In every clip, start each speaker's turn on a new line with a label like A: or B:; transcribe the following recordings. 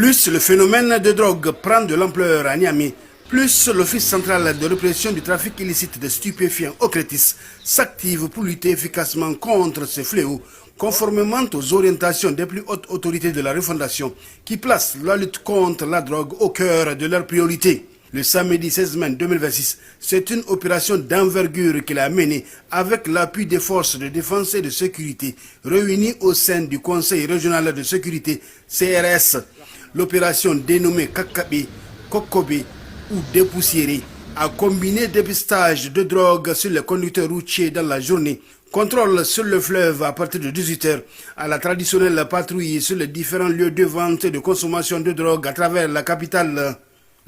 A: Plus le phénomène de drogue prend de l'ampleur à Niamey, plus l'Office central de répression du trafic illicite de stupéfiants OCRTIS s'active pour lutter efficacement contre ce fléau, conformément aux orientations des plus hautes autorités de la refondation qui placent la lutte contre la drogue au cœur de leurs priorités. Le samedi 16 mai 2026, c'est une opération d'envergure qu'il a menée avec l'appui des forces de défense et de sécurité réunies au sein du Conseil régional de sécurité CRS. L'opération dénommée Kakabe, Kokobe ou Dépoussiéré a combiné dépistage de drogue sur les conducteurs routiers dans la journée, contrôle sur le fleuve à partir de 18h, à la traditionnelle patrouille sur les différents lieux de vente et de consommation de drogue à travers la capitale.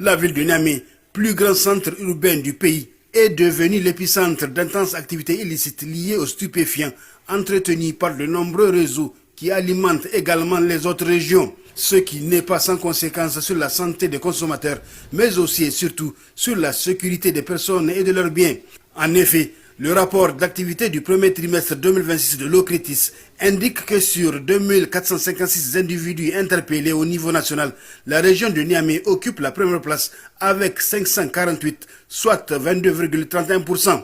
A: La ville de Niamey, plus grand centre urbain du pays, est devenue l'épicentre d'intenses activités illicites liées aux stupéfiants, entretenues par de nombreux réseaux qui alimentent également les autres régions, ce qui n'est pas sans conséquence sur la santé des consommateurs, mais aussi et surtout sur la sécurité des personnes et de leurs biens. En effet, le rapport d'activité du premier trimestre 2026 de l'OCRTIS indique que sur 2456 individus interpellés au niveau national, la région de Niamey occupe la première place avec 548, soit 22,31%.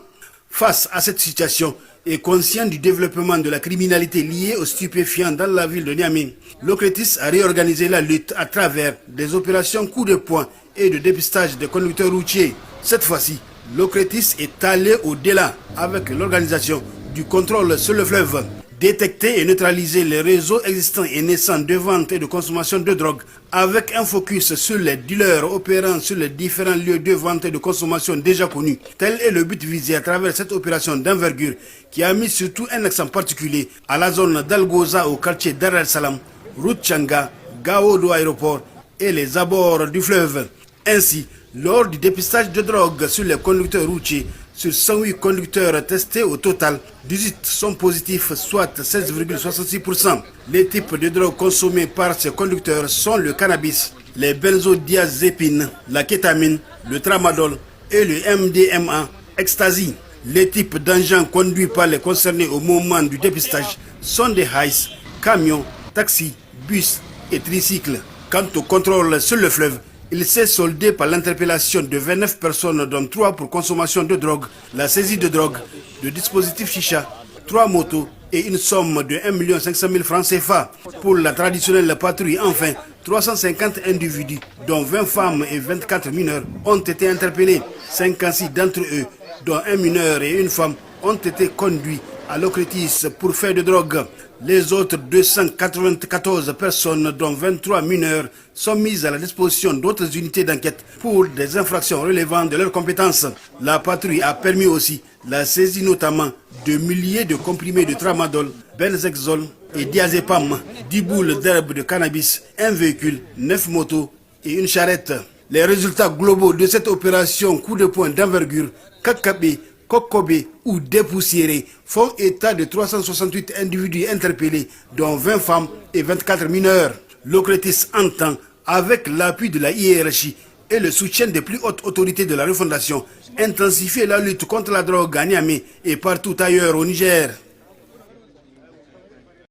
A: Face à cette situation, et conscient du développement de la criminalité liée aux stupéfiants dans la ville de Niamey, l'OCRTIS a réorganisé la lutte à travers des opérations coup de poing et de dépistage des conducteurs routiers. Cette fois-ci, l'OCRTIS est allé au-delà avec l'organisation du contrôle sur le fleuve. Détecter et neutraliser les réseaux existants et naissants de vente et de consommation de drogue avec un focus sur les dealers opérant sur les différents lieux de vente et de consommation déjà connus. Tel est le but visé à travers cette opération d'envergure qui a mis surtout un accent particulier à la zone d'Algoza au quartier Dar el Salam, route Changa, Gao aéroport et les abords du fleuve. Ainsi, lors du dépistage de drogue sur les conducteurs routiers, sur 108 conducteurs testés au total, 18 sont positifs, soit 16,66%. Les types de drogue consommés par ces conducteurs sont le cannabis, les benzodiazépines, la kétamine, le tramadol et le MDMA, ecstasy. Les types d'engins conduits par les concernés au moment du dépistage sont des hiaces, camions, taxis, bus et tricycles. Quant au contrôle sur le fleuve, il s'est soldé par l'interpellation de 29 personnes, dont 3 pour consommation de drogue, la saisie de drogue, de dispositifs chicha, 3 motos et une somme de 1 500 000 francs CFA. Pour la traditionnelle patrouille, enfin, 350 individus, dont 20 femmes et 24 mineurs, ont été interpellés. 56 d'entre eux, dont un mineur et une femme, ont été conduits à l'OCRTIS pour faire de drogue. Les autres 294 personnes, dont 23 mineurs, sont mises à la disposition d'autres unités d'enquête pour des infractions relevant de leurs compétences. La patrouille a permis aussi la saisie notamment de milliers de comprimés de tramadol, benzexol et diazépam, 10 boules d'herbe de cannabis, un véhicule, 9 motos et une charrette. Les résultats globaux de cette opération coup de poing d'envergure, Kakabe, Kokobe ou Dépoussiéré font état de 368 individus interpellés, dont 20 femmes et 24 mineurs. L'OCRTIS entend, avec l'appui de la hiérarchie et le soutien des plus hautes autorités de la refondation, intensifier la lutte contre la drogue à Niamey et partout ailleurs au Niger.